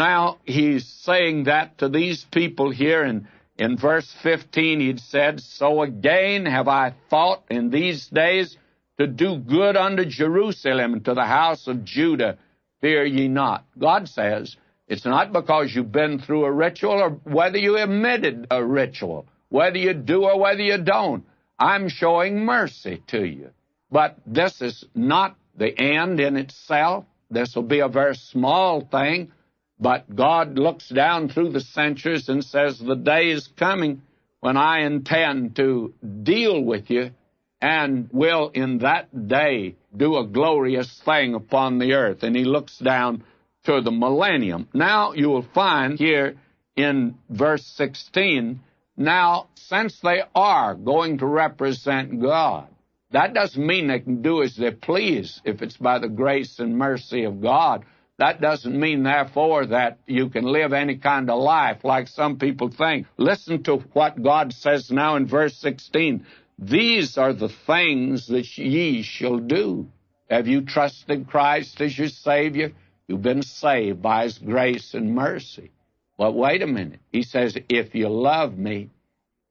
Now, he's saying that to these people here in verse 15. He'd said, "So again have I thought in these days to do good unto Jerusalem and to the house of Judah. Fear ye not." God says, it's not because you've been through a ritual or whether you omitted a ritual, whether you do or whether you don't. I'm showing mercy to you. But this is not the end in itself. This will be a very small thing. But God looks down through the centuries and says, the day is coming when I intend to deal with you and will in that day do a glorious thing upon the earth. And he looks down to the millennium. Now you will find here in verse 16, now since they are going to represent God, that doesn't mean they can do as they please if it's by the grace and mercy of God. That doesn't mean, therefore, that you can live any kind of life like some people think. Listen to what God says now in verse 16. These are the things that ye shall do. Have you trusted Christ as your Savior? You've been saved by His grace and mercy. But wait a minute. He says, if you love me,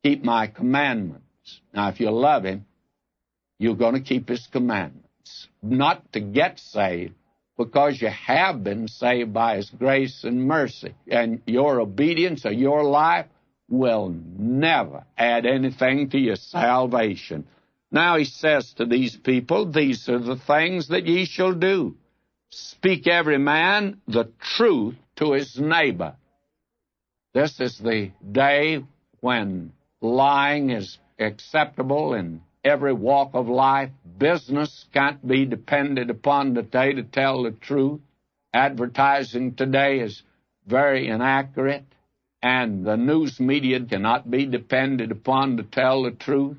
keep my commandments. Now, if you love Him, you're going to keep His commandments. Not to get saved, because you have been saved by His grace and mercy. And your obedience or your life will never add anything to your salvation. Now he says to these people, these are the things that ye shall do. Speak every man the truth to his neighbor. This is the day when lying is acceptable in every walk of life. Business can't be depended upon today to tell the truth. Advertising today is very inaccurate, and the news media cannot be depended upon to tell the truth,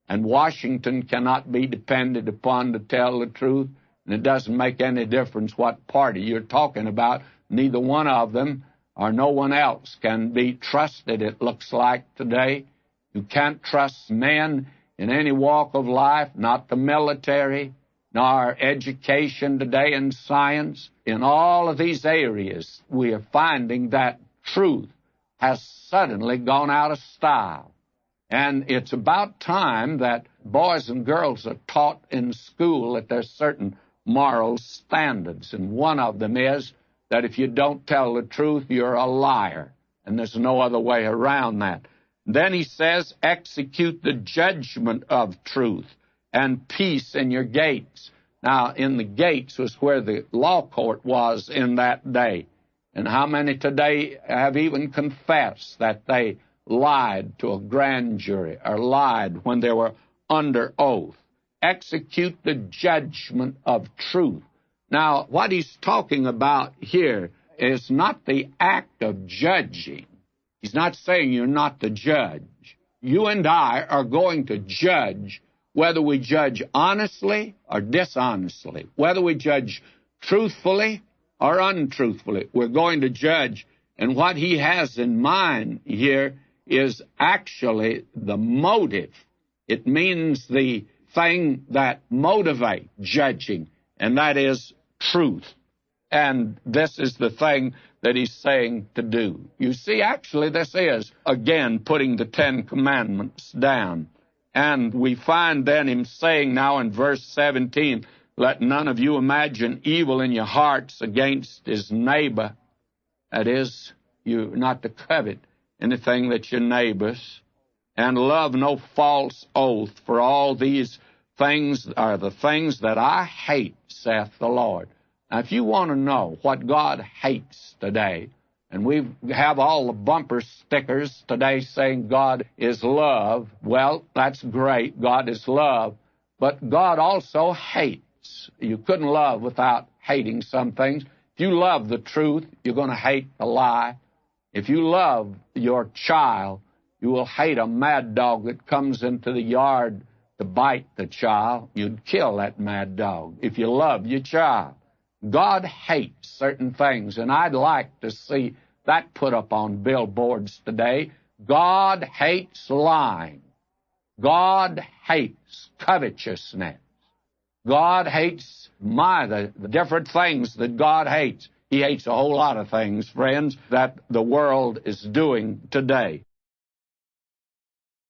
and Washington cannot be depended upon to tell the truth. And it doesn't make any difference what party you're talking about. Neither one of them or no one else can be trusted, it looks like today. You can't trust men in any walk of life, not the military, nor education today and science. In all of these areas, we are finding that truth has suddenly gone out of style. And it's about time that boys and girls are taught in school that there's certain moral standards. And one of them is that if you don't tell the truth, you're a liar. And there's no other way around that. Then he says, execute the judgment of truth and peace in your gates. Now, in the gates was where the law court was in that day. And how many today have even confessed that they lied to a grand jury or lied when they were under oath? Execute the judgment of truth. Now, what he's talking about here is not the act of judging. He's not saying you're not the judge. You and I are going to judge whether we judge honestly or dishonestly, whether we judge truthfully or untruthfully. We're going to judge, and what he has in mind here is actually the motive. It means the thing that motivates judging, and that is truth. And this is the thing that he's saying to do. You see, actually, this is, again, putting the Ten Commandments down. And we find then him saying now in verse 17, let none of you imagine evil in your hearts against his neighbor. That is, you're not to covet anything that's your neighbor's. And love no false oath, for all these things are the things that I hate, saith the Lord. Now, if you want to know what God hates today, and we have all the bumper stickers today saying God is love, well, that's great. God is love. But God also hates. You couldn't love without hating some things. If you love the truth, you're going to hate the lie. If you love your child, you will hate a mad dog that comes into the yard to bite the child. You'd kill that mad dog if you love your child. God hates certain things, and I'd like to see that put up on billboards today. God hates lying. God hates covetousness. God hates the different things that God hates. He hates a whole lot of things, friends, that the world is doing today.